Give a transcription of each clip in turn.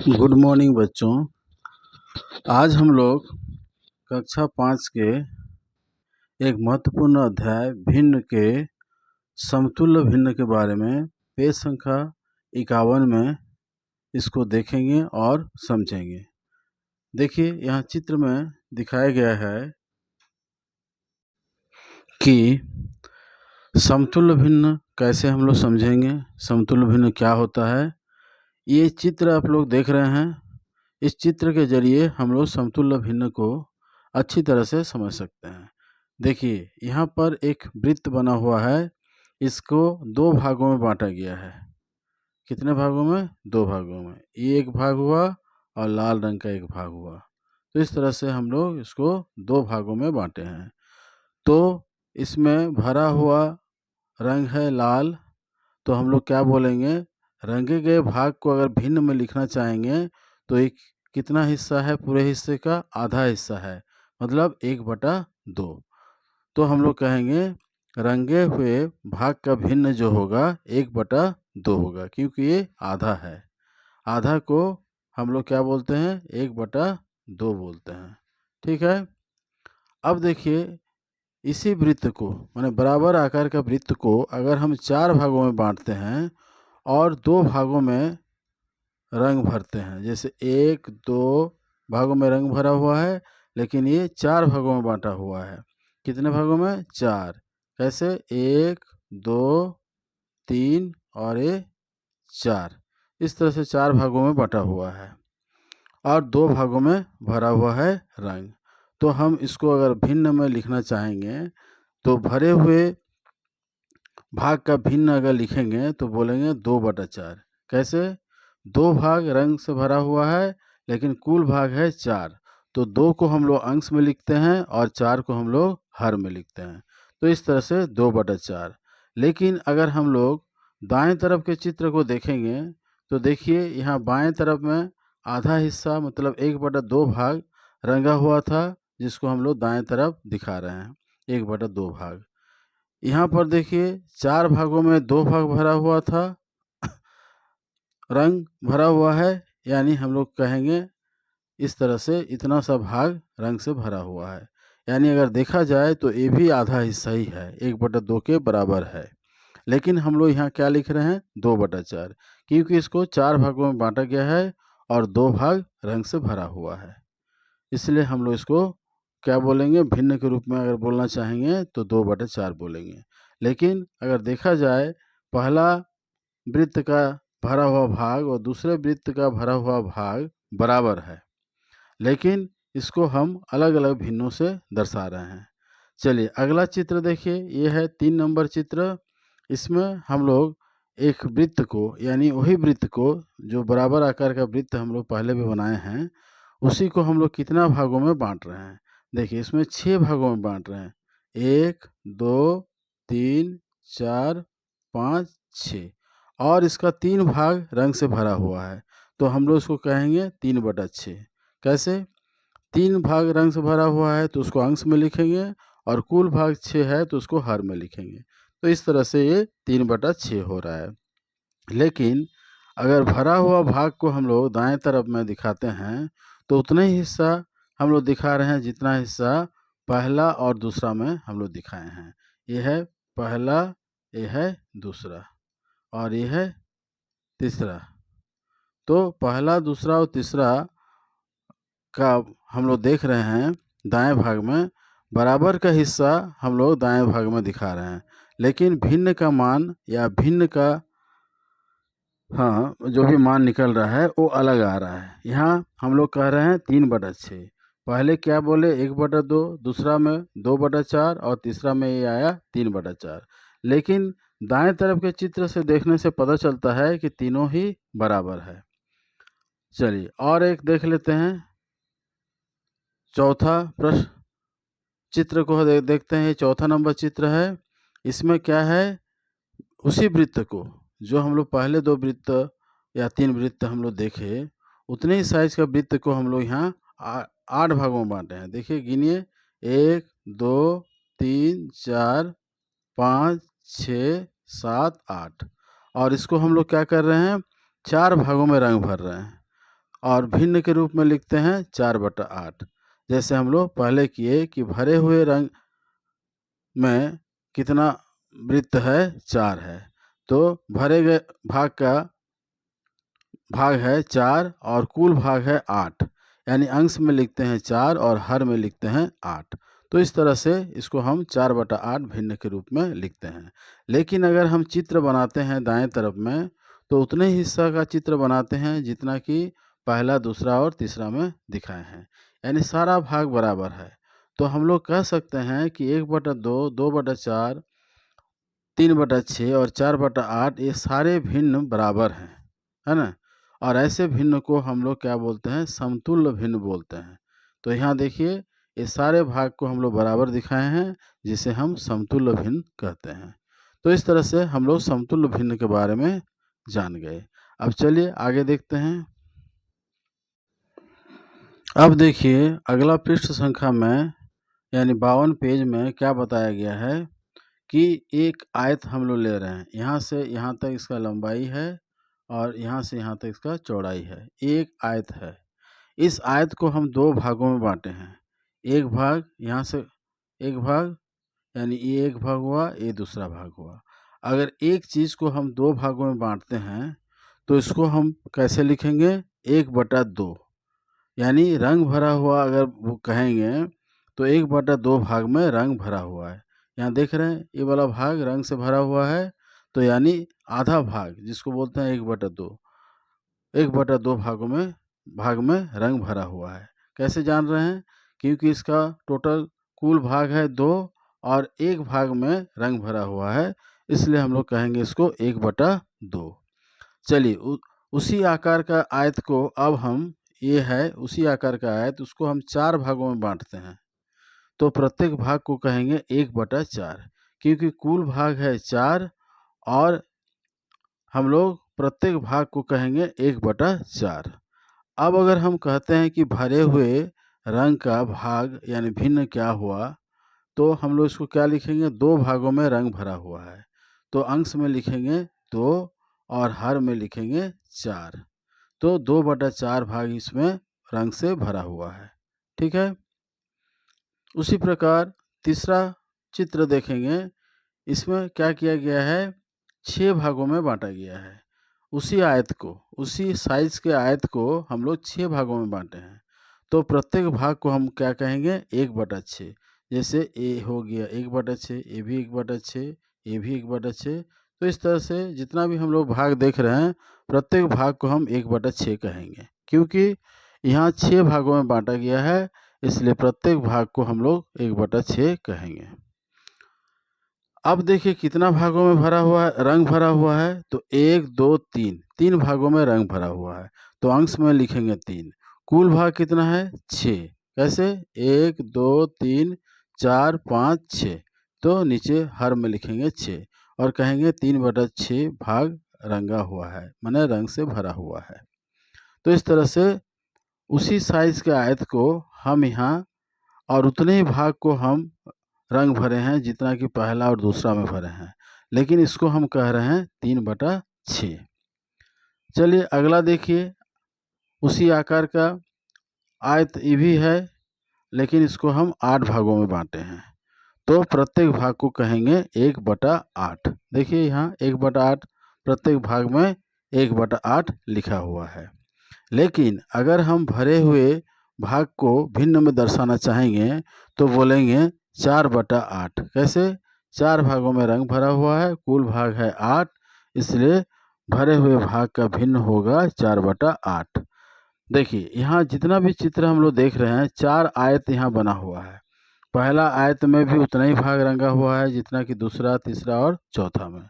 Good morning बच्चों। आज हम लोग कक्षा 5 के एक महत्वपूर्ण अध्याय भिन्न के समतुल्य भिन्न के बारे में पेज संख्या 51 में इसको देखेंगे और समझेंगे। देखिए यहाँ चित्र में दिखाया गया है कि समतुल्य भिन्न कैसे हम लोग समझेंगे, समतुल्य भिन्न क्या होता है। ये चित्र आप लोग देख रहे हैं। इस चित्र के जरिए हम लोग समतुल्य भिन्न को अच्छी तरह से समझ सकते हैं। देखिए यहाँ पर एक वृत्त बना हुआ है, इसको दो भागों में बांटा गया है। कितने भागों में? दो भागों में। ये एक भाग हुआ और लाल रंग का एक भाग हुआ। तो इस तरह से हम लोग इसको दो भागों में बांटे हैं। तो इसमें भरा हुआ रंग है लाल, तो हम लोग क्या बोलेंगे? रंगे गए भाग को अगर भिन्न में लिखना चाहेंगे तो एक कितना हिस्सा है? पूरे हिस्से का आधा हिस्सा है, मतलब 1/2। तो हम लोग कहेंगे रंगे हुए भाग का भिन्न जो होगा 1/2 होगा, क्योंकि ये आधा है। आधा को हम लोग क्या बोलते हैं? 1/2 बोलते हैं। ठीक है। अब देखिए इसी वृत्त को, माने बराबर आकार का वृत्त को अगर हम 4 भागों में बांटते हैं और 2 भागों में रंग भरते हैं, जैसे 1-2 भागों में रंग भरा हुआ है, लेकिन ये 4 भागों में बांटा हुआ है। कितने भागों में? 4। कैसे? 1, 2, 3 और ये 4। इस तरह से 4 भागों में बांटा हुआ है और 2 भागों में भरा हुआ है रंग। तो हम इसको अगर भिन्न में लिखना चाहेंगे तो भरे हुए भाग का भिन्न अगर लिखेंगे तो बोलेंगे 2/4। कैसे? 2 भाग रंग से भरा हुआ है, लेकिन कुल भाग है 4। तो 2 को हम लोग अंश में लिखते हैं और 4 को हम लोग हर में लिखते हैं। तो इस तरह से 2/4। लेकिन अगर हम लोग दाएं तरफ के चित्र को देखेंगे तो देखिए यहाँ बाएं तरफ में आधा हिस्सा, मतलब 1/2 भाग रंगा हुआ था, जिसको हम लोग दाएं तरफ दिखा रहे हैं, 1/2 भाग। यहाँ पर देखिए 4 भागों में 2 भाग भरा हुआ था, रंग भरा हुआ है, यानी हम लोग कहेंगे इस तरह से इतना सा भाग रंग से भरा हुआ है। यानी अगर देखा जाए तो ये भी आधा हिस्सा ही है, 1/2 के बराबर है। लेकिन हम लोग यहाँ क्या लिख रहे हैं? 2/4, क्योंकि इसको 4 भागों में बांटा गया है और 2 भाग रंग से भरा हुआ है। इसलिए हम लोग इसको क्या बोलेंगे? भिन्न के रूप में अगर बोलना चाहेंगे तो 2/4 बोलेंगे। लेकिन अगर देखा जाए पहला वृत्त का भरा हुआ भाग और दूसरे वृत्त का भरा हुआ भाग बराबर है, लेकिन इसको हम अलग अलग भिन्नों से दर्शा रहे हैं। चलिए अगला चित्र देखिए, ये है 3 नंबर चित्र। इसमें हम लोग एक वृत्त को, यानी वही वृत्त को जो बराबर आकार का वृत्त हम लोग पहले भी बनाए हैं, उसी को हम लोग कितना भागों में बांट रहे हैं? देखिए इसमें 6 भागों में बांट रहे हैं। 1, 2, 3, 4, 5, 6 और इसका 3 भाग रंग से भरा हुआ है, तो हम लोग इसको कहेंगे 3/6। कैसे? 3 भाग रंग से भरा हुआ है तो उसको अंश में लिखेंगे और कुल भाग 6 है तो उसको हर में लिखेंगे। तो इस तरह से ये 3/6 हो रहा है। लेकिन अगर भरा हुआ भाग को हम लोग दाएं तरफ में दिखाते हैं तो उतना ही हिस्सा हम लोग दिखा रहे हैं जितना हिस्सा पहला और दूसरा में हम लोग दिखाए हैं। ये है पहला, ये है दूसरा और ये है तीसरा। तो पहला, दूसरा और तीसरा का हम लोग देख रहे हैं दाएं भाग में बराबर का हिस्सा हम लोग दाएं भाग में दिखा रहे हैं, लेकिन भिन्न का मान या भिन्न का जो भी मान निकल रहा है वो अलग आ रहा है। यहाँ हम लोग कह रहे हैं 3/6। पहले क्या बोले? 1/2, दूसरा में 2/4 और तीसरा में ये आया 3/4। लेकिन दाएं तरफ के चित्र से देखने से पता चलता है कि तीनों ही बराबर है। चलिए और एक देख लेते हैं। चौथा प्रश्न चित्र को देखते हैं। चौथा नंबर चित्र है। इसमें क्या है? उसी वृत्त को जो हम लोग पहले 2 वृत्त या 3 वृत्त हम लोग देखे, उतने ही साइज का वृत्त को हम लोग यहाँ 8 भागों में बांटे हैं। देखिए गिनिए, 1, 2, 3, 4, 5, 6, 7, 8 और इसको हम लोग क्या कर रहे हैं? 4 भागों में रंग भर रहे हैं। और भिन्न के रूप में लिखते हैं 4/8। जैसे हम लोग पहले किए कि भरे हुए रंग में कितना वृत्त है, 4 है, तो भरे गए भाग का भाग है 4 और कुल भाग है 8, यानी अंश में लिखते हैं 4 और हर में लिखते हैं 8। तो इस तरह से इसको हम 4/8 भिन्न के रूप में लिखते हैं। लेकिन अगर हम चित्र बनाते हैं दाएं तरफ में, तो उतने ही हिस्सा का चित्र बनाते हैं जितना कि पहला, दूसरा और तीसरा में दिखाए हैं, यानी सारा भाग बराबर है। तो हम लोग कह सकते हैं कि 1/2, 2/4, 3/6 और 4/8 ये सारे भिन्न बराबर हैं, है ना। और ऐसे भिन्न को हम लोग क्या बोलते हैं, समतुल्य भिन्न बोलते हैं। तो यहाँ देखिए ये सारे भाग को हम लोग बराबर दिखाए हैं, जिसे हम समतुल्य भिन्न कहते हैं। तो इस तरह से हम लोग समतुल्य भिन्न के बारे में जान गए। अब चलिए आगे देखते हैं। अब देखिए अगला पृष्ठ संख्या में यानी 52 पेज में क्या बताया गया है कि एक आयत हम लोग ले रहे हैं, यहाँ से यहाँ तक इसका लंबाई है और यहाँ से यहाँ तक इसका चौड़ाई है। एक आयत है, इस आयत को हम 2 भागों में बांटे हैं। एक भाग यहाँ से, एक भाग यानी ये एक भाग हुआ, ये दूसरा भाग हुआ। अगर एक चीज़ को हम 2 भागों में बांटते हैं तो इसको हम कैसे लिखेंगे, 1/2, यानी रंग भरा हुआ अगर वो कहेंगे तो 1/2 भाग में रंग भरा हुआ है। यहाँ देख रहे हैं ये वाला भाग रंग से भरा हुआ है, तो यानी आधा भाग जिसको बोलते हैं 1/2, 1/2 भाग में रंग भरा हुआ है। कैसे जान रहे हैं, क्योंकि इसका टोटल कुल भाग है 2 और एक भाग में रंग भरा हुआ है, इसलिए हम लोग कहेंगे इसको 1/2। चलिए उसी आकार का आयत को अब हम, ये है उसी आकार का आयत, उसको हम 4 भागों में बांटते हैं। तो प्रत्येक भाग को कहेंगे 1/4, क्योंकि कुल भाग है 4 और हम लोग प्रत्येक भाग को कहेंगे 1/4। अब अगर हम कहते हैं कि भरे हुए रंग का भाग यानी भिन्न क्या हुआ, तो हम लोग इसको क्या लिखेंगे, 2 भागों में रंग भरा हुआ है, तो अंश में लिखेंगे 2 और हर में लिखेंगे 4। तो 2/4 भाग इसमें रंग से भरा हुआ है। ठीक है। उसी प्रकार तीसरा चित्र देखेंगे, इसमें क्या किया गया है, 6 भागों में बांटा गया है। उसी आयत को, उसी साइज के आयत को हम लोग 6 भागों में बांटे हैं। तो प्रत्येक भाग को हम क्या कहेंगे, 1/6। जैसे ए हो गया 1/6, ए भी 1/6, ए भी 1/6। तो इस तरह से जितना भी हम लोग भाग देख रहे हैं, प्रत्येक भाग को हम 1/6 कहेंगे, क्योंकि यहाँ 6 भागों में बांटा गया है, इसलिए प्रत्येक भाग को हम लोग 1/6 कहेंगे। अब देखिए कितना भागों में भरा हुआ है, रंग भरा हुआ है, तो 1, 2, 3, 3 भागों में रंग भरा हुआ है, तो अंश में लिखेंगे 3। कुल भाग कितना है, 6। कैसे, 1, 2, 3, 4, 5, 6, तो नीचे हर में लिखेंगे 6 और कहेंगे 3/6 भाग रंगा हुआ है, माने रंग से भरा हुआ है। तो इस तरह से उसी साइज के आयत को हम यहाँ और उतने ही भाग को हम रंग भरे हैं जितना कि पहला और दूसरा में भरे हैं, लेकिन इसको हम कह रहे हैं 3/6। चलिए अगला देखिए, उसी आकार का आयत ये भी है, लेकिन इसको हम 8 भागों में बांटे हैं, तो प्रत्येक भाग को कहेंगे 1/8। देखिए यहाँ 1/8, प्रत्येक भाग में 1/8 लिखा हुआ है। लेकिन अगर हम भरे हुए भाग को भिन्न में दर्शाना चाहेंगे तो बोलेंगे 4/8। कैसे, 4 भागों में रंग भरा हुआ है, कुल भाग है 8, इसलिए भरे हुए भाग का भिन्न होगा 4/8। देखिए यहाँ जितना भी चित्र हम लोग देख रहे हैं, 4 आयत यहाँ बना हुआ है। पहला आयत में भी उतना ही भाग रंगा हुआ है जितना कि दूसरा, तीसरा और चौथा में,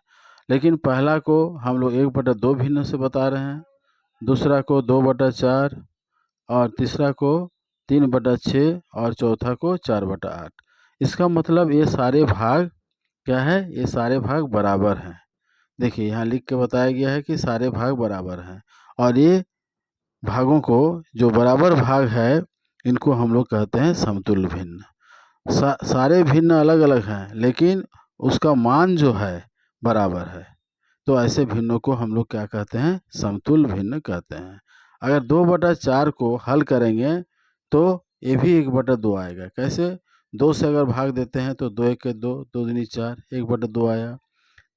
लेकिन पहला को हम लोग 1/2 भिन्न से बता रहे हैं, दूसरा को 2/4 और तीसरा को 3/6 और चौथा को 4/8। इसका मतलब ये सारे भाग क्या है, ये सारे भाग बराबर हैं। देखिए यहाँ लिख के बताया गया है कि सारे भाग बराबर हैं, और ये भागों को, जो बराबर भाग है, इनको हम लोग कहते हैं समतुल्य भिन्न। सारे भिन्न अलग अलग हैं, लेकिन उसका मान जो है बराबर है, तो ऐसे भिन्नों को हम लोग क्या कहते हैं, समतुल्य भिन्न कहते हैं। अगर 2/4 को हल करेंगे तो ये भी 1/2 आएगा। कैसे? 2 से अगर भाग देते हैं तो 2 1 2, 2 दूनी 4, 1/2 आया।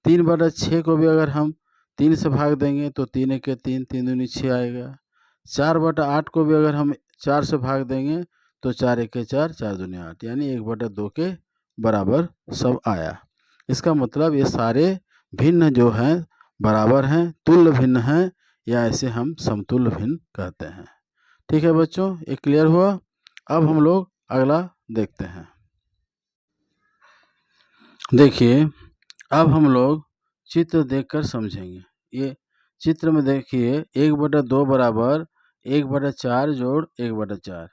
3/6 को भी अगर हम 3 से भाग देंगे तो 3 1 3, 3 दूनी 6 आएगा। 4/8 को भी अगर हम 4 से भाग देंगे तो 4 1 4, 4 दूनी 8, यानी 1/2 के बराबर सब आया। इसका मतलब ये सारे भिन्न जो हैं बराबर हैं, तुल्य भिन्न हैं, या ऐसे हम समतुल्य भिन्न कहते हैं। ठीक है बच्चों, ये क्लियर हुआ? अब हम लोग अगला देखते हैं। देखिए, अब हम लोग चित्र देखकर समझेंगे। ये चित्र में देखिए 1/2 बराबर 1/4 जोड़ 1/4।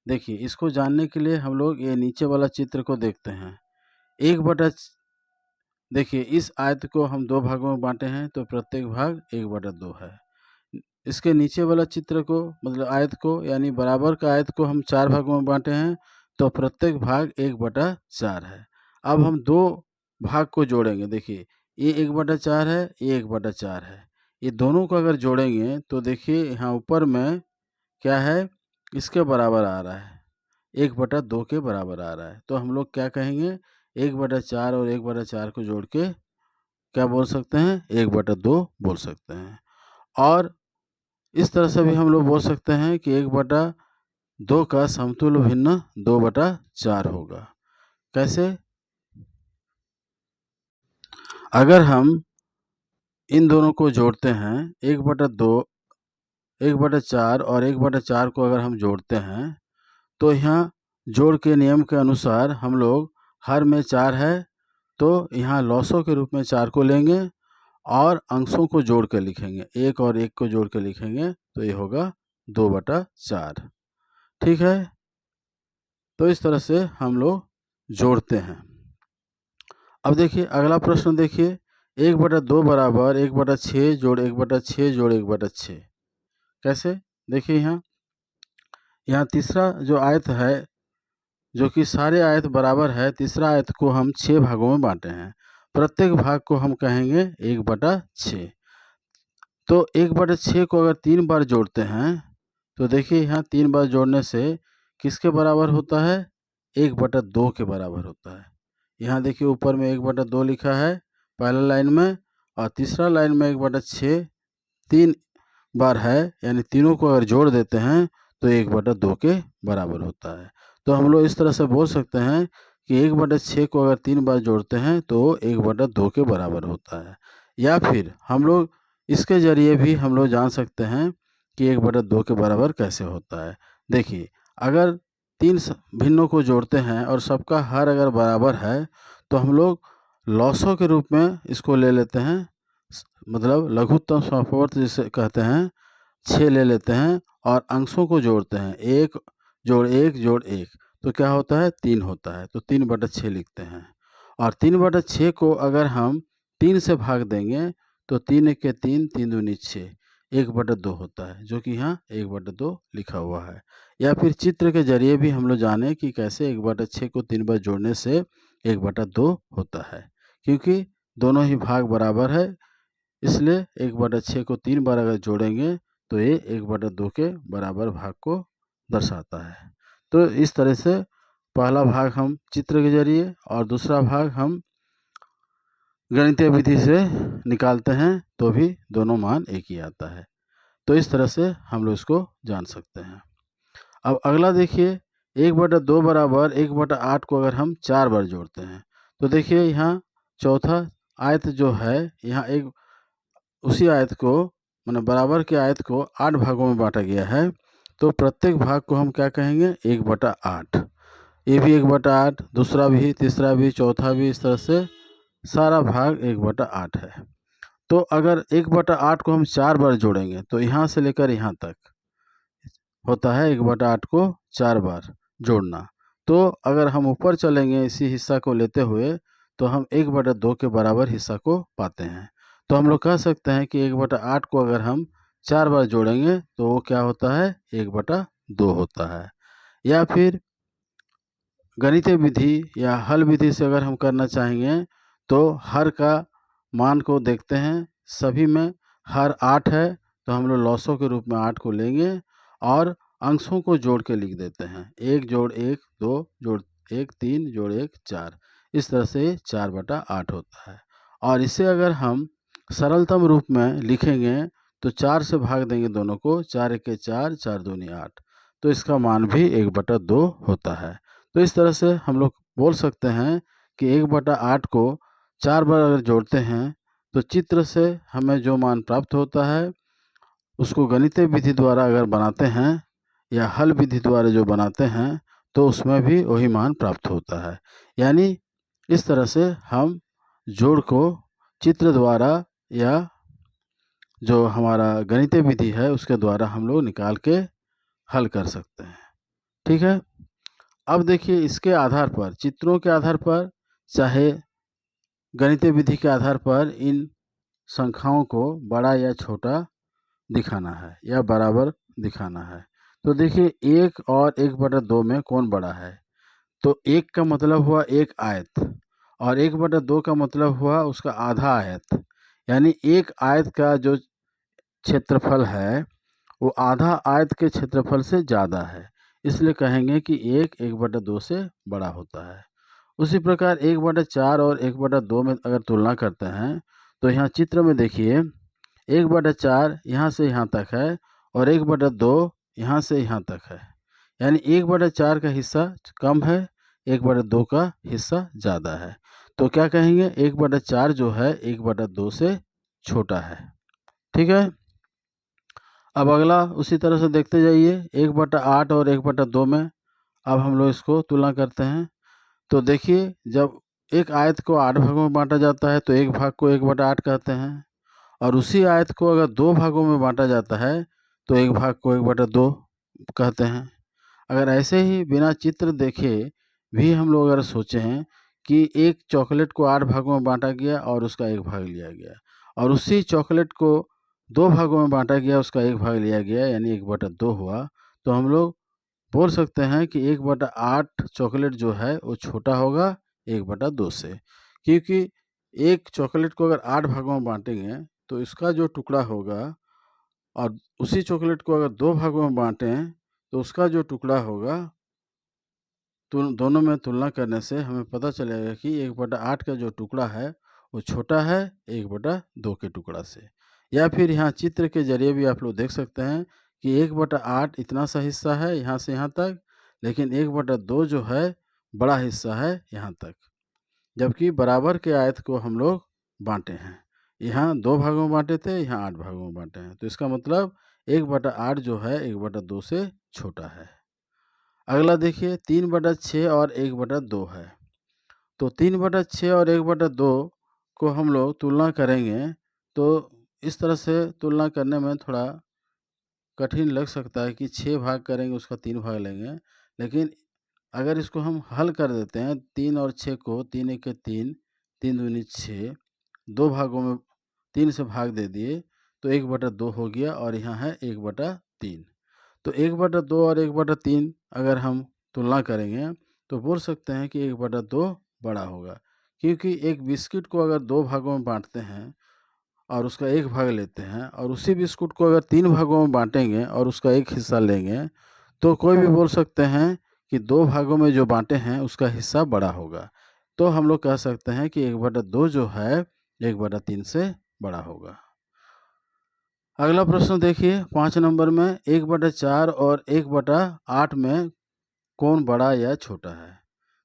देखिए, इसको जानने के लिए हम लोग ये नीचे वाला चित्र को देखते हैं। देखिए, इस आयत को हम 2 भागों में बांटे हैं तो प्रत्येक भाग 1/2 है। इसके नीचे वाला चित्र को, मतलब आयत को, यानी बराबर का आयत को हम 4 भागों में बांटे हैं तो प्रत्येक भाग 1/4 है। अब हम 2 भाग को जोड़ेंगे। देखिए, ये 1/4 है, ये 1/4 है। ये दोनों को अगर जोड़ेंगे तो देखिए यहाँ ऊपर में क्या है, इसके बराबर आ रहा है, 1/2 के बराबर आ रहा है। तो हम लोग क्या कहेंगे, 1/4 और 1/4 को जोड़ के क्या बोल सकते हैं, 1/2 बोल सकते हैं। और इस तरह से भी हम लोग बोल सकते हैं कि 1/2 का समतुल्य भिन्न 2/4 होगा। कैसे? अगर हम इन दोनों को जोड़ते हैं, 1/2, 1/4 और 1/4 को अगर हम जोड़ते हैं तो यहाँ जोड़ के नियम के अनुसार हम लोग हर में 4 है तो यहाँ लॉसों के रूप में 4 को लेंगे और अंशों को जोड़ कर लिखेंगे। 1 और 1 को जोड़ कर लिखेंगे तो ये होगा 2/4। ठीक है, तो इस तरह से हम लोग जोड़ते हैं। अब देखिए अगला प्रश्न देखिए, 1/2 बराबर 1/6 जोड़ 1/6 जोड़ 1/6। कैसे? देखिए यहाँ तीसरा जो आयत है, जो कि सारे आयत बराबर है, तीसरा आयत को हम 6 भागों में बांटे हैं। प्रत्येक भाग को हम कहेंगे 1/6। तो 1/6 को अगर 3 बार जोड़ते हैं तो देखिए यहाँ 3 बार जोड़ने से किसके बराबर होता है, 1/2 के बराबर होता है। यहाँ देखिए ऊपर में 1/2 लिखा है पहला लाइन में, और तीसरा लाइन में 1/6 3 बार है, यानी तीनों को अगर जोड़ देते हैं तो 1/2 के बराबर होता है। तो हम लोग इस तरह से बोल सकते हैं कि 1/6 को अगर 3 बार जोड़ते हैं तो 1/2 के बराबर होता है। या फिर हम लोग इसके ज़रिए भी हम लोग जान सकते हैं कि 1/2 के बराबर कैसे होता है। देखिए, अगर 3 भिन्नों को जोड़ते हैं और सबका हर अगर बराबर है तो हम लोग लॉसों के रूप में इसको ले लेते हैं, मतलब लघुत्तम समवर्त जिसे कहते हैं, 6 ले लेते हैं और अंशों को जोड़ते हैं, 1 जोड़ 1 जोड़ 1, तो क्या होता है, 3 होता है। तो 3/6 लिखते हैं। और 3/6 को अगर हम 3 से भाग देंगे तो 3 1 3, 3 दूनी 6, 1/2 होता है, जो कि यहाँ 1/2 लिखा हुआ है। या फिर चित्र के जरिए भी हम लोग जाने कि कैसे 1/6 को 3 बार जोड़ने से 1/2 होता है, क्योंकि दोनों ही भाग बराबर है, इसलिए 1/6 को 3 बार अगर जोड़ेंगे तो ये 1/2 के बराबर भाग को दर्शाता है। तो इस तरह से पहला भाग हम चित्र के जरिए और दूसरा भाग हम गणितीय विधि से निकालते हैं तो भी दोनों मान एक ही आता है। तो इस तरह से हम लोग इसको जान सकते हैं। अब अगला देखिए, 1/2 बराबर 1/8 को अगर हम 4 बार जोड़ते हैं तो देखिए यहाँ चौथा आयत जो है, यहाँ एक उसी आयत को, मतलब बराबर के आयत को 8 भागों में बांटा गया है। तो प्रत्येक भाग को हम क्या कहेंगे, 1/8। ये भी 1/8, दूसरा भी, तीसरा भी, चौथा भी, इस तरह से सारा भाग 1/8 है। तो अगर 1/8 को हम 4 बार जोड़ेंगे तो यहाँ से लेकर यहाँ तक होता है 1/8 को 4 बार जोड़ना। तो अगर हम ऊपर चलेंगे इसी हिस्सा को लेते हुए तो हम 1/2 के बराबर हिस्सा को पाते हैं। तो हम लोग कह सकते हैं कि 1/8 को अगर हम 4 बार जोड़ेंगे तो वो क्या होता है, 1/2 होता है। या फिर गणितीय विधि या हल विधि से अगर हम करना चाहेंगे तो हर का मान को देखते हैं, सभी में हर 8 है तो हम लोग लॉसों के रूप में 8 को लेंगे और अंशों को जोड़ के लिख देते हैं। 1 जोड़ 1 2 जोड़ 1 3 जोड़ 1 4, इस तरह से 4/8 होता है। और इसे अगर हम सरलतम रूप में लिखेंगे तो 4 से भाग देंगे दोनों को, 4 1 4 4 दूनी 8, तो इसका मान भी 1/2 होता है। तो इस तरह से हम लोग बोल सकते हैं कि 1/8 को 4 बार अगर जोड़ते हैं तो चित्र से हमें जो मान प्राप्त होता है उसको गणितीय विधि द्वारा अगर बनाते हैं या हल विधि द्वारा जो बनाते हैं तो उसमें भी वही मान प्राप्त होता है। यानी इस तरह से हम जोड़ को चित्र द्वारा या जो हमारा गणितीय विधि है उसके द्वारा हम लोग निकाल के हल कर सकते हैं। ठीक है। अब देखिए इसके आधार पर, चित्रों के आधार पर चाहे गणितीय विधि के आधार पर इन संख्याओं को बड़ा या छोटा दिखाना है या बराबर दिखाना है। तो देखिए 1 और 1/2 में कौन बड़ा है? तो 1 का मतलब हुआ एक आयत और 1/2 का मतलब हुआ उसका आधा आयत। यानी एक आयत का जो क्षेत्रफल है वो आधा आयत के क्षेत्रफल से ज़्यादा है, इसलिए कहेंगे कि 1/2 से बड़ा होता है। उसी प्रकार 1/4 और 1/2 में अगर तुलना करते हैं तो यहाँ चित्र में देखिए 1/4 यहाँ से यहाँ तक है और 1/2 यहाँ से यहाँ तक है। यानी 1/4 का हिस्सा कम है, 1/2 का हिस्सा ज़्यादा है। तो क्या कहेंगे, 1/4 जो है 1/2 से छोटा है। ठीक है। अब अगला उसी तरह से देखते जाइए 1/8 और 1/2 में अब हम लोग इसको तुलना करते हैं। तो देखिए जब एक आयत को 8 भागों में बांटा जाता है तो एक भाग को 1/8 कहते हैं और उसी आयत को अगर 2 भागों में बांटा जाता है तो एक भाग को 1/2 कहते हैं। अगर ऐसे ही बिना चित्र देखे भी हम लोग अगर सोचें कि एक चॉकलेट को 8 भागों में बांटा गया और उसका एक भाग लिया गया और उसी चॉकलेट को 2 भागों में बांटा गया, उसका एक भाग लिया गया, यानी 1/2 हुआ, तो हम लोग बोल सकते हैं कि 1/8 चॉकलेट जो है वो छोटा होगा 1/2 से, क्योंकि एक चॉकलेट को अगर 8 भागों में बांटेंगे तो इसका जो टुकड़ा होगा और उसी चॉकलेट को अगर 2 भागों में बांटें तो उसका जो टुकड़ा होगा, तो दोनों में तुलना करने से हमें पता चलेगा कि 1/8 का जो टुकड़ा है वो छोटा है 1/2 के टुकड़ा से। या फिर यहाँ चित्र के जरिए भी आप लोग देख सकते हैं कि 1/8 इतना सा हिस्सा है यहाँ से यहाँ तक, लेकिन 1/2 जो है बड़ा हिस्सा है यहाँ तक, जबकि बराबर के आयत को हम लोग बांटे हैं। यहाँ 2 भागों में बांटे थे, यहाँ 8 भागों में बांटे हैं, तो इसका मतलब 1/8 जो है 1/2 से छोटा है। अगला देखिए 3/6 और 1/2 है। तो 3/6 और 1/2 को हम लोग तुलना करेंगे तो इस तरह से तुलना करने में थोड़ा कठिन लग सकता है कि 6 भाग करेंगे उसका 3 भाग लेंगे, लेकिन अगर इसको हम हल कर देते हैं 3 और 6 को, 3 1 3, 3 दूनी 6, 2 भागों में 3 से भाग दे दिए तो 1/2 हो गया और यहाँ है 1/3। तो 1/2 और 1/3 अगर हम तुलना करेंगे तो बोल सकते हैं कि 1/2 बड़ा होगा, क्योंकि एक बिस्किट को अगर 2 भागों में बांटते हैं और उसका एक भाग लेते हैं और उसी बिस्कुट को अगर 3 भागों में बांटेंगे और उसका एक हिस्सा लेंगे तो कोई भी बोल सकते हैं कि 2 भागों में जो बांटे हैं उसका हिस्सा बड़ा होगा। तो हम लोग कह सकते हैं कि 1/2 जो है 1/3 से बड़ा होगा। अगला प्रश्न देखिए 5 नंबर में 1/4 और 1/8 में कौन बड़ा या छोटा है?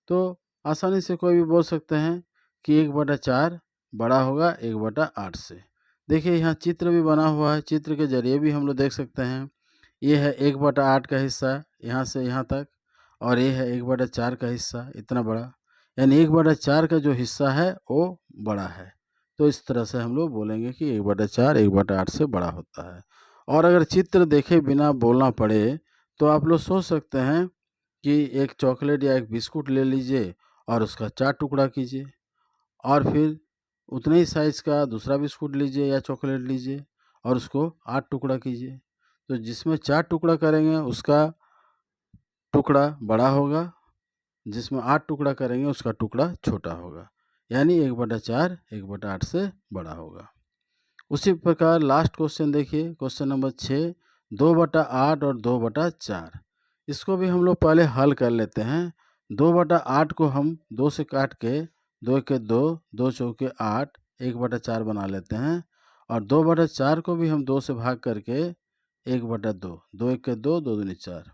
तो आसानी से कोई भी बोल सकते हैं कि 1/4 बड़ा होगा 1/8 से। देखिए यहाँ चित्र भी बना हुआ है, चित्र के जरिए भी हम लोग देख सकते हैं। ये है 1/8 का हिस्सा यहाँ से यहाँ तक और ये है 1/4 का हिस्सा इतना बड़ा, यानी 1/4 का जो हिस्सा है वो बड़ा है। तो इस तरह से हम लोग बोलेंगे कि 1/4 1/8 से बड़ा होता है। और अगर चित्र देखे बिना बोलना पड़े तो आप लोग सोच सकते हैं कि एक चॉकलेट या एक बिस्कुट ले लीजिए और उसका 4 टुकड़ा कीजिए और फिर उतने ही साइज़ का दूसरा बिस्कुट लीजिए या चॉकलेट लीजिए और उसको 8 टुकड़ा कीजिए। तो जिसमें 4 टुकड़ा करेंगे उसका टुकड़ा बड़ा होगा, जिसमें 8 टुकड़ा करेंगे उसका टुकड़ा छोटा होगा, यानी 1/4 1/8 से बड़ा होगा। उसी प्रकार लास्ट क्वेश्चन देखिए, क्वेश्चन नंबर 6, 2/8 और 2/4। इसको भी हम लोग पहले हल कर लेते हैं। 2/8 को हम 2 से काट के 2 के 2, 2 चौके 8, 1/4 बना लेते हैं। और 2/4 को भी हम 2 से भाग करके 1/2, 2 1 के 2, 2 दूनी 4।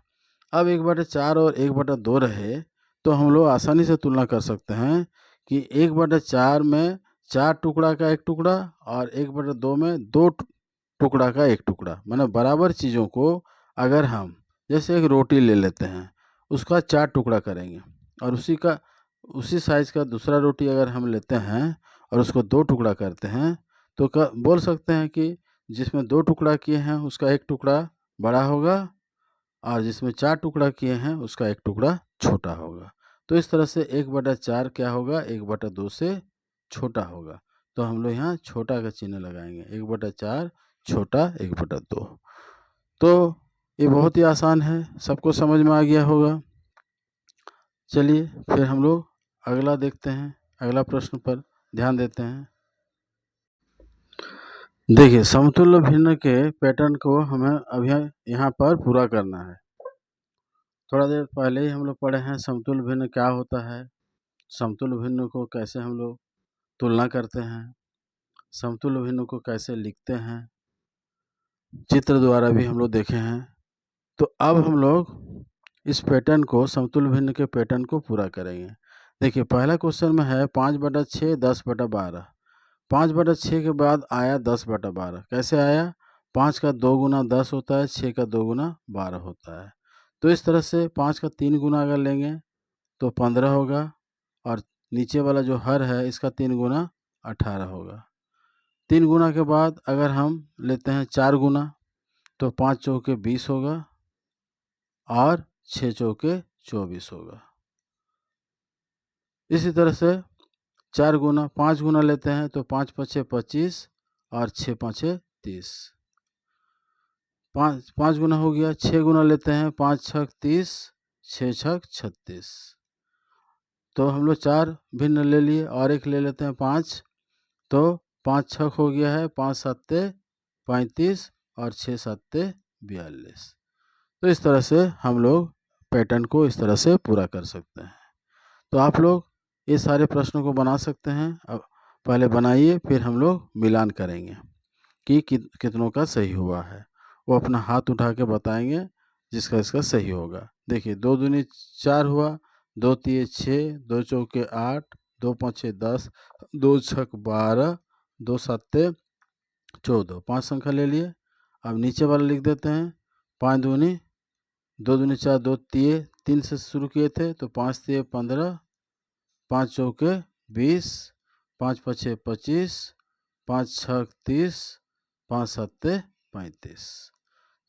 अब 1/4 और 1/2 रहे तो हम लोग आसानी से तुलना कर सकते हैं कि 1/4 में 4 टुकड़ा का 1 टुकड़ा और 1/2 में 2 टुकड़ा का 1 टुकड़ा, माने बराबर चीज़ों को अगर हम जैसे एक रोटी ले लेते हैं, उसका 4 टुकड़ा करेंगे और उसी साइज़ का दूसरा रोटी अगर हम लेते हैं और उसको 2 टुकड़ा करते हैं, तो बोल सकते हैं कि जिसमें 2 टुकड़ा किए हैं उसका 1 टुकड़ा बड़ा होगा और जिसमें 4 टुकड़ा किए हैं उसका 1 टुकड़ा छोटा होगा। तो इस तरह से 1/4 क्या होगा, 1/2 से छोटा होगा। तो हम लोग यहाँ छोटा का चिन्ह लगाएंगे, 1/4 छोटा 1/2। तो ये बहुत ही आसान है, सबको समझ में आ गया होगा। चलिए फिर हम लोग अगला देखते हैं, अगला प्रश्न पर ध्यान देते हैं। देखिए, समतुल्य भिन्न के पैटर्न को हमें अभी यहाँ पर पूरा करना है। थोड़ा देर पहले ही हम लोग पढ़े हैं समतुल्य भिन्न क्या होता है, समतुल्य भिन्न को कैसे हम लोग तुलना करते हैं, समतुल्य भिन्न को कैसे लिखते हैं, चित्र द्वारा भी हम लोग देखे हैं। तो अब हम लोग इस पैटर्न को, समतुल्य भिन्न के पैटर्न को पूरा करेंगे। देखिए, पहला क्वेश्चन में है 5/6, 10/12। 5/6 के बाद आया 10/12। कैसे आया? 5 का 2 गुना 10 होता है, 6 का 2 गुना 12 होता है। तो इस तरह से 5 का 3 गुना अगर लेंगे तो 15 होगा और नीचे वाला जो हर है इसका 3 गुना 18 होगा। 3 गुना के बाद अगर हम लेते हैं 4 गुना तो 5 चौके 20 होगा और 6 चौके 24 होगा। इसी तरह से 5 गुना लेते हैं तो 5 पछे 25 और 6 पाँचे 30। 5 गुना हो गया। 6 गुना लेते हैं, 5 छक 30, 6 छक 36। तो हम लोग 4 भिन्न ले लिए और एक ले लेते हैं 5, तो 5 छक हो गया है, 5 सत्ते 35 और 6 सत्ते 42। तो इस तरह से हम लोग पैटर्न को इस तरह से पूरा कर सकते हैं। तो आप लोग ये सारे प्रश्नों को बना सकते हैं। अब पहले बनाइए, फिर हम लोग मिलान करेंगे कि कितनों का सही हुआ है। वो अपना हाथ उठा के बताएंगे जिसका इसका सही होगा। देखिए, 2 दूनी 4 हुआ, 2 तिये 6, 2 चौके 8, 2 पाँचे 10, 2 छक 12, 2 सत्ते 14। 5 संख्या ले लिए। अब नीचे वाला लिख देते हैं। 5 दूनी 2 दूनी 4, 2 तिये 3 से शुरू किए थे तो 5 तिये 15, 5 चौके 20, 5 पछे 25, 5 छक 30, 5 सत्ते 35।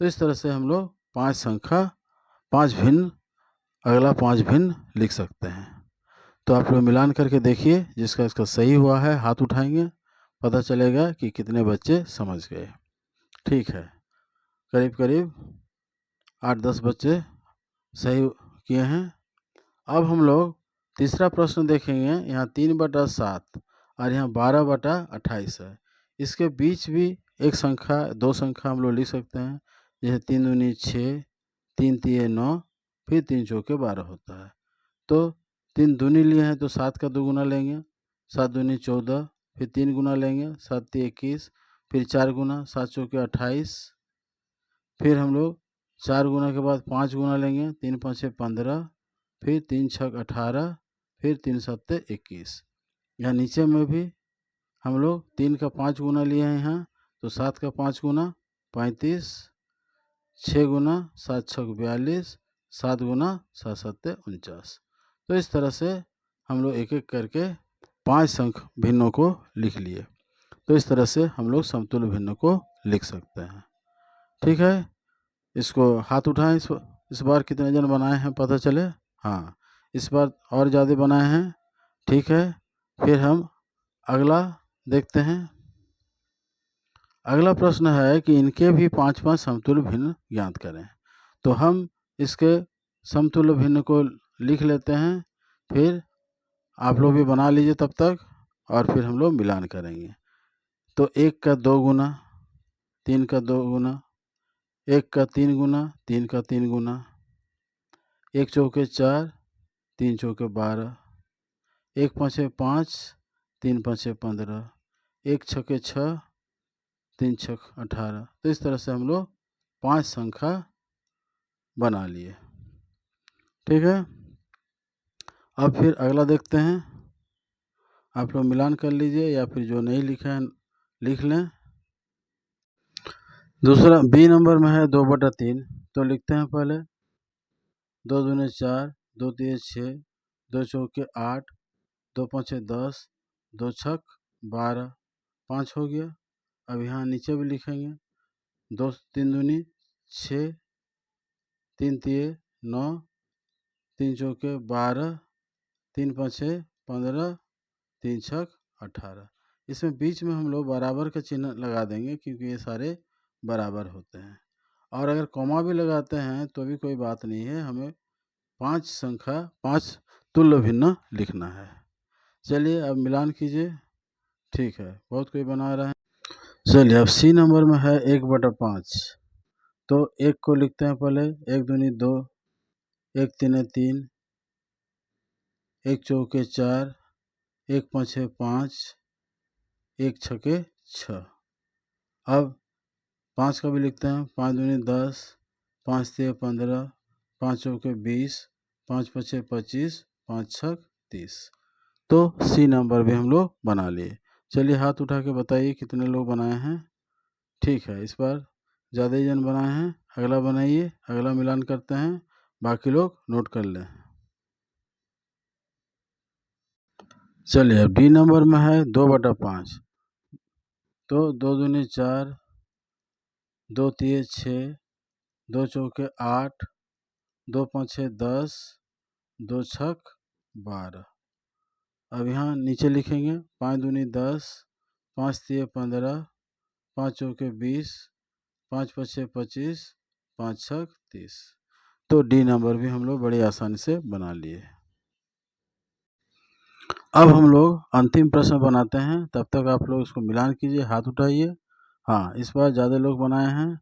तो इस तरह से हम लोग 5 संख्या 5 भिन्न, अगला 5 भिन्न लिख सकते हैं। तो आप लोग मिलान करके देखिए, जिसका इसका सही हुआ है हाथ उठाएंगे, पता चलेगा कि कितने बच्चे समझ गए। ठीक है, करीब करीब 8-10 बच्चे सही किए हैं। अब हम लोग तीसरा प्रश्न देखेंगे। यहाँ 3/7 और यहाँ 12/28 है। इसके बीच भी एक संख्या, 2 संख्या हम लोग लिख सकते हैं। जैसे 3 दूनी 6, 3 तिये 9, फिर 3 चौके 12 होता है। तो 3 दूनी लिए हैं तो 7 का 2 गुना लेंगे, 7 दूनी 14, फिर 3 गुना लेंगे, 7 तिये 21, फिर 4 गुना, 7 चौके 28। फिर हम लोग 4 गुना के बाद 5 गुना लेंगे, 3 पाँचे 15, फिर 3 छक 18, फिर 3 सत्ते 21। यहाँ नीचे में भी हम लोग 3 का 5 गुना लिए हैं यहाँ, तो 7 का 5 गुना 35, 6 गुना 7 छक 42, 7 गुना 7 सत्ते 49। तो इस तरह से हम लोग एक एक करके 5 संख्या भिन्नों को लिख लिए। तो इस तरह से हम लोग समतुल्य भिन्न को लिख सकते हैं। ठीक है, इसको हाथ उठाएं। इस बार कितने जन बनाए हैं पता चले। हाँ, इस बार और ज़्यादा बनाए हैं। ठीक है, फिर हम अगला देखते हैं। अगला प्रश्न है कि इनके भी 5-5 समतुल्य भिन्न ज्ञात करें। तो हम इसके समतुल्य भिन्न को लिख लेते हैं, फिर आप लोग भी बना लीजिए तब तक, और फिर हम लोग मिलान करेंगे। तो 1 का 2 गुना, 3 का 2 गुना, 1 का 3 गुना, 3 का 3 गुना, 1 चौके 4, 3 चौके 12, 1 पाँचे 5, 3 पाँचे 15, 1 छक्के 6, 3 छक 18। तो इस तरह से हम लोग 5 संख्या बना लिए। ठीक है, अब फिर अगला देखते हैं। आप लोग मिलान कर लीजिए या फिर जो नहीं लिखा है लिख लें। दूसरा बी नंबर में है 2/3, तो लिखते हैं पहले 2 दूने 4, 2 तिये 6, 2 चौके 8, 2 पाँचे 10, 2 छक 12, 5 हो गया। अब यहाँ नीचे भी लिखेंगे 2 3 दूनी 6, 3 तिये 9, 3 चौके 12, 3 पाँचे 15, 3 छक 18। इसमें बीच में हम लोग बराबर का चिन्ह लगा देंगे क्योंकि ये सारे बराबर होते हैं। और अगर कॉमा भी लगाते हैं तो भी कोई बात नहीं है, हमें 5 तुल्य भिन्न लिखना है। चलिए अब मिलान कीजिए। ठीक है, बहुत कोई बना रहा है। चलिए अब सी नंबर में है 1/5, तो 1 को लिखते हैं पहले 1 दूनी 2, 1 तीने 3, 1 चौके 4, 1 पाँचे 5, 1 छके 6। अब 5 का भी लिखते हैं 5 दूनी 10, 5 तिये 15, 5 चौके 20, 5 पचे 25, 5 छक 30। तो सी नंबर भी हम लोग बना लिए। चलिए हाथ उठा के बताइए कितने लोग बनाए हैं। ठीक है, इस बार ज़्यादा ही जन बनाए हैं। अगला बनाइए, अगला मिलान करते हैं, बाकी लोग नोट कर लें। चलिए डी नंबर में है 2/5, तो 2 दूनी 4, 2 तिये 6, 2 चौके 8, 2 पाँचे 10, 2 छक 12। अब यहाँ नीचे लिखेंगे 5 दूनी 10, 5 तिये 15, 5 चौके 20, 5 पचे 25, 5 छक 30। तो डी नंबर भी हम लोग बड़ी आसानी से बना लिए। अब हम लोग अंतिम प्रश्न बनाते हैं, तब तक आप लोग इसको मिलान कीजिए, हाथ उठाइए। हाँ, इस बार ज़्यादा लोग बनाए हैं।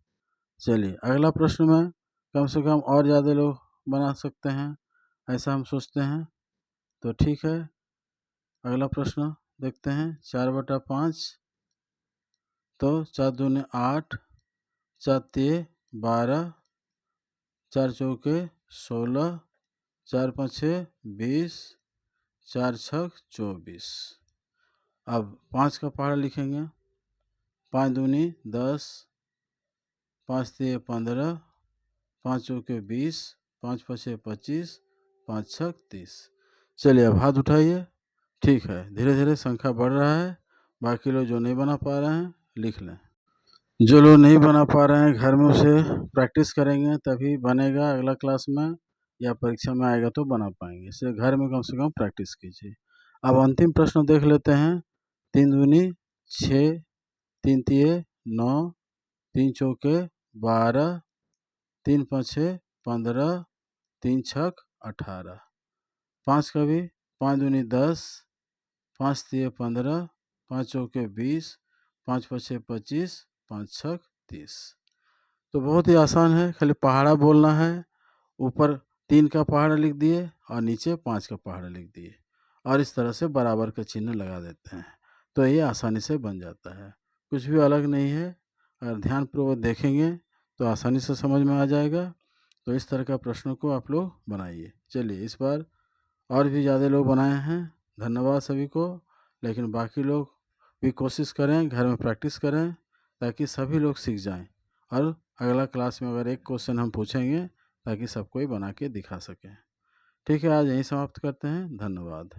चलिए अगला प्रश्न में कम से कम और ज़्यादा लोग बना सकते हैं, ऐसा हम सोचते हैं। तो ठीक है, अगला प्रश्न देखते हैं 4/5, तो 4 दूने 8, 4 तिये 12, 4 चौके 16, 4 पाँचे 20, 4 छक 24। अब 5 का पहाड़ा लिखेंगे 5 दूनी 10, 5 तिये 15, 5 चौके 20, 5 पचे 25, 5 छक 30। चलिए अब हाथ उठाइए। ठीक है, धीरे धीरे संख्या बढ़ रहा है। बाकी लोग जो नहीं बना पा रहे हैं लिख लें। जो लोग नहीं बना पा रहे हैं घर में उसे प्रैक्टिस करेंगे तभी बनेगा, अगला क्लास में या परीक्षा में आएगा तो बना पाएंगे। इसे घर में कम से कम प्रैक्टिस कीजिए। अब अंतिम प्रश्न देख लेते हैं। 3 दूनी 6, 3 तिये 9, 3 चौके 12, 3 पाँचे 15, 3 छक 18। 5 का भी 5 दूनी 10, 5 तिये 15, 5 चौके 20, 5 पचे 25, 5 छक 30। तो बहुत ही आसान है, खाली पहाड़ा बोलना है। ऊपर 3 का पहाड़ा लिख दिए और नीचे 5 का पहाड़ा लिख दिए और इस तरह से बराबर का चिन्ह लगा देते हैं, तो ये आसानी से बन जाता है। कुछ भी अलग नहीं है, अगर ध्यानपूर्वक देखेंगे तो आसानी से समझ में आ जाएगा। तो इस तरह का प्रश्नों को आप लोग बनाइए। चलिए इस बार और भी ज़्यादा लोग बनाए हैं, धन्यवाद सभी को। लेकिन बाकी लोग भी कोशिश करें, घर में प्रैक्टिस करें ताकि सभी लोग सीख जाएं और अगला क्लास में अगर एक क्वेश्चन हम पूछेंगे ताकि सब कोई बना के दिखा सकें। ठीक है, आज यहीं समाप्त करते हैं। धन्यवाद।